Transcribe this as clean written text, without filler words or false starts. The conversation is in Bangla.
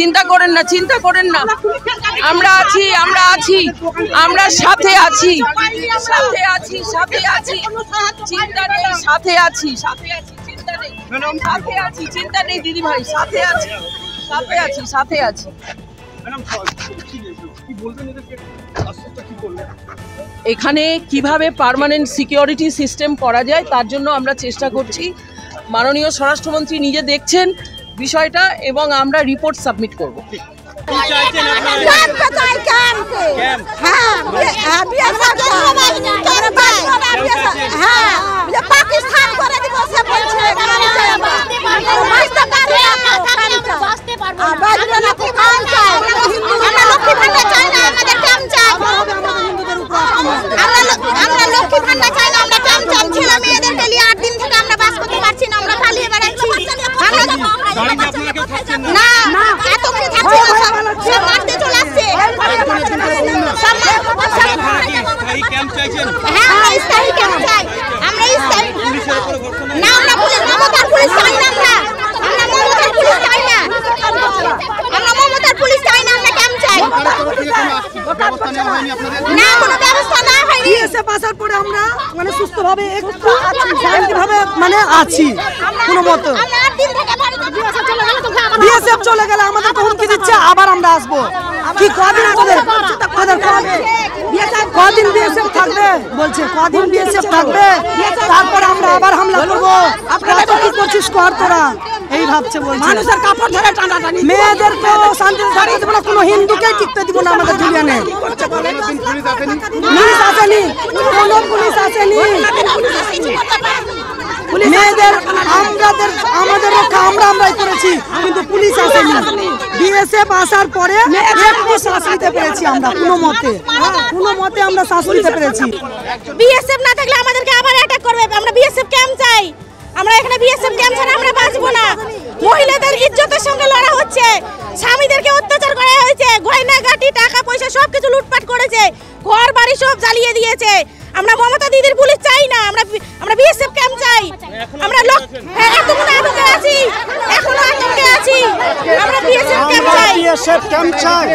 চিন্তা করেন না, চিন্তা করেন না, আমরা আছি, আমরা আছি, আমরা সাথে আছি, সাথে আছি, সাথে আছি, চিন্তা নেই, সাথে আছি, সাথে আছি, চিন্তা নেই, সাথে আছি, চিন্তা নেই দিদি ভাই, সাথে আছি, সাথে আছি, সাথে আছি। এখানে কিভাবে পার্মানেন্ট সিকিউরিটি সিস্টেম করা যায় তার জন্য আমরা চেষ্টা করছি। মাননীয় স্বরাষ্ট্রমন্ত্রী নিজে দেখছেন বিষয়টা এবং আমরা রিপোর্ট সাবমিট করব। সুস্থভাবে শান্তিভাবে আছি কোনো মতো। বিএসএফ চলে গেলে আমাদের হুমকি দিচ্ছে আবার আমরা আসবো। কি কদিন কদিন বিএসএফ থাকবে বলছে, কদিন বিএসএফ থাকবে, তারপর আমরা আবার হামলা করবো। আপনারা তো কি করছিস কর তোরা, এই ভাবছে বলছে। মানুষের কাপড় ধরে টানাটানি, মেয়েদেরকে শান্তি ছাড়িয়ে দেবো না, কোনো হিন্দুকে টিকতে দিব না আমাদের জুলিয়ানে। পুলিশ আসেনি, কোনো পুলিশ আসেনি, মেয়েদের আমাদের রক্ষা আমরাই করেছি, কিন্তু পুলিশ আসেনি। বিএসএফ আসার পরে একটু শ্বাস নিতে পেরেছি আমরা, কোনো মতে আমরা শ্বাস নিতে পেরেছি। বিএসএফ না থাকলে আমাদেরকে আবার অ্যাটাক করবে। আমরা বিএসএফ ক্যাম্প চাই, আমরা এখানে বিএসএফ ক্যাম্প ছাড়া আমরা বাঁচবো না। মহিলাদের ইজ্জতের সঙ্গে লড়া হচ্ছে, স্বামীদেরকে অত্যাচার করা হয়েছে, গয়নাগাটি টাকা পয়সা সবকিছু লুটপাট করেছে, ঘর বাড়ি সব জ্বালিয়ে দিয়েছে। আমরা মমতা দিদির পুলিশ চাই না, আমরা বিএসএফ ক্যাম্প চাই। আমরা এতক্ষণ আটকে আছি, এখনো আটকে আছি, আমরা বিএসএফ ক্যাম্প চাই।